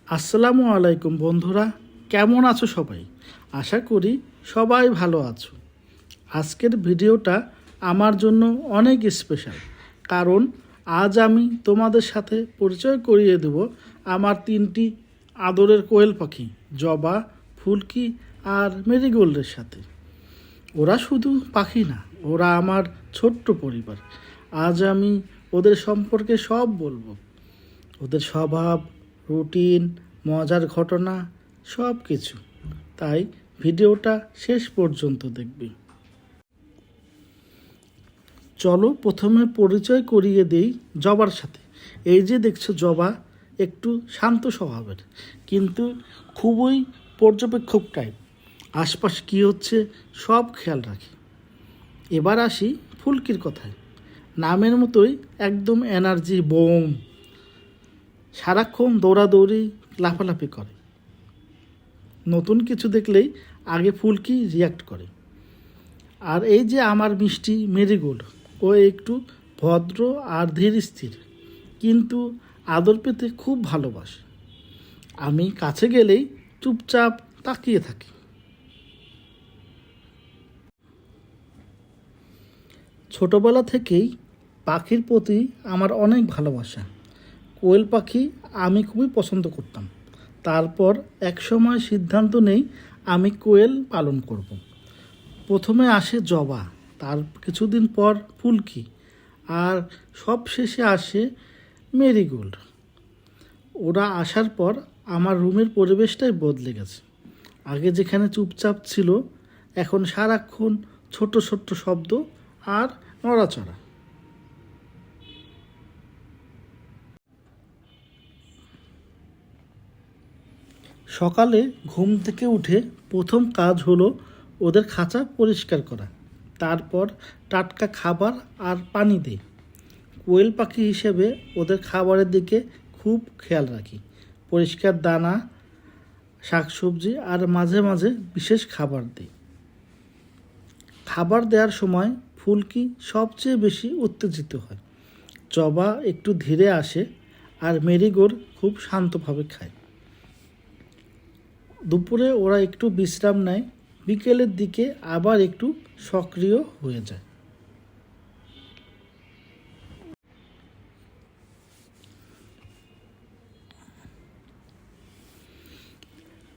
আসসালামু আলাইকুম বন্ধুরা, কেমন আছো সবাই? আশা করি সবাই ভালো আছো। আজকের ভিডিওটা আমার জন্য অনেক স্পেশাল, কারণ আজ আমি তোমাদের সাথে পরিচয় করিয়ে দেব আমার 3টি আদরের কোয়েল পাখি, জবা, ফুলকি আর মেরিগোল্ডের সাথে। ওরা শুধু পাখি না, ওরা আমার ছোট্ট পরিবার। আজ আমি ওদের সম্পর্কে সব বলবো, ওদের স্বভাব, রুটিন, মজার ঘটনা, সব কিছু। তাই ভিডিওটা শেষ পর্যন্ত দেখবি। চলো প্রথমে পরিচয় করিয়ে দেই জবার সাথে। এই যে দেখছো, জবা একটু শান্ত স্বভাবের, কিন্তু খুবই পর্যবেক্ষক টাইপ। আশপাশ কী হচ্ছে সব খেয়াল রাখে। এবার আসি ফুলকির কথায়। নামের মতোই একদম এনার্জি বোম, সারাক্ষণ দৌড়াদৌড়ি, লাফালাফি করে। নতুন কিছু দেখলেই আগে ফুলকি রিয়াক্ট করে। আর এই যে আমার মিষ্টি মেরিগোল্ড, ও একটু ভদ্র আর ধীর স্থির, কিন্তু আদর পেতে খুব ভালোবাসে। আমি কাছে গেলেই চুপচাপ তাকিয়ে থাকি। ছোটবেলা থেকেই পাখির প্রতি আমার অনেক ভালোবাসা। কোয়েল পাখি আমি খুবই পছন্দ করতাম। তারপর একসময় সিদ্ধান্ত নেই আমি কোয়েল পালন করব। প্রথমে আসে জবা, তার কিছুদিন পর ফুলকি, আর সব শেষে আসে মেরিগোল্ড। ওরা আসার পর আমার রুমের পরিবেশটাই বদলে গেছে। আগে যেখানে চুপচাপ ছিল, এখন সারাক্ষণ ছোট ছোট্ট শব্দ আর নড়াচড়া। সকালে ঘুম থেকে উঠে প্রথম কাজ হলো ওদের খাঁচা পরিষ্কার করা। তারপর টাটকা খাবার আর পানি দিই। কোয়েল পাখি হিসেবে ওদের খাবারের দিকে খুব খেয়াল রাখি। পরিষ্কার দানা, শাকসবজি আর মাঝে মাঝে বিশেষ খাবার দিই। খাবার দেওয়ার সময় ফুলকি সবচেয়ে বেশি উত্তেজিত হয়, জবা একটু ধীরে আসে, আর মেরিগোল্ড খুব শান্তভাবে খায়। দুপুরে ওরা একটু বিশ্রাম নেয়, বিকেলের দিকে আবার একটু সক্রিয় হয়ে যায়।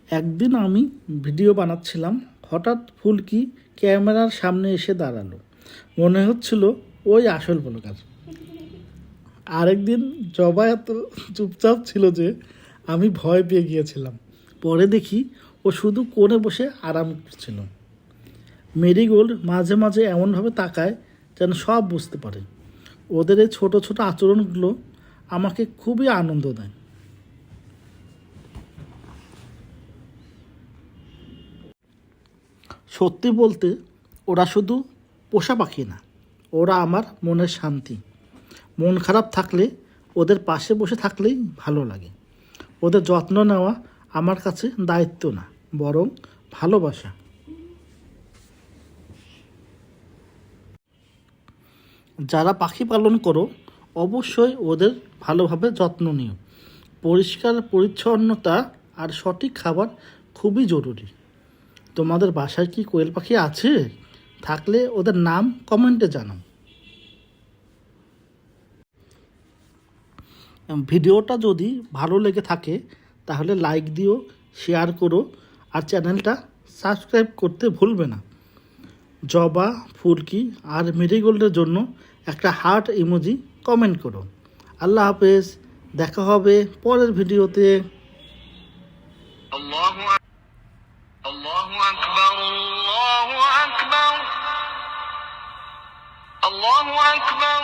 একদিন আমি ভিডিও বানাচ্ছিলাম, হঠাৎ ফুলকি ক্যামেরার সামনে এসে দাঁড়ালো। মনে হচ্ছিল ওই আসল ব্লগার। আরেকদিন জবা এত চুপচাপ ছিল যে আমি ভয় পেয়ে গিয়েছিলাম। পরে দেখি ও শুধু কোণে বসে আরাম করছিল। মেরিগোল্ড মাঝে মাঝে এমনভাবে তাকায় যেন সব বুঝতে পারে। ওদের এই ছোটো ছোটো আচরণগুলো আমাকে খুবই আনন্দ দেয়। সত্যি বলতে ওরা শুধু পোষা পাখি না, ওরা আমার মনের শান্তি। মন খারাপ থাকলে ওদের পাশে বসে থাকলেই ভালো লাগে। ওদের যত্ন নেওয়া আমার কাছে দায়িত্ব না, বরং ভালোবাসা। যারা পাখি পালন করো, অবশ্যই ওদের ভালোভাবে যত্ন নিও। পরিষ্কার পরিচ্ছন্নতা আর সঠিক খাবার খুবই জরুরি। তোমাদের বাসায় কি কোয়েল পাখি আছে? থাকলে ওদের নাম কমেন্টে জানাও। ভিডিওটা যদি ভালো লেগে থাকে তাহলে লাইক দিও, শেয়ার করো, আর চ্যানেলটা সাবস্ক্রাইব করতে ভুলবে না। জবা, ফুলকি আর মেরিগোল্ডের জন্য একটা হার্ট ইমোজি কমেন্ট করো। আল্লাহ হাফেজ, দেখা হবে পরের ভিডিওতে। আল্লাহু আকবার, আল্লাহু আকবার, আল্লাহু আকবার।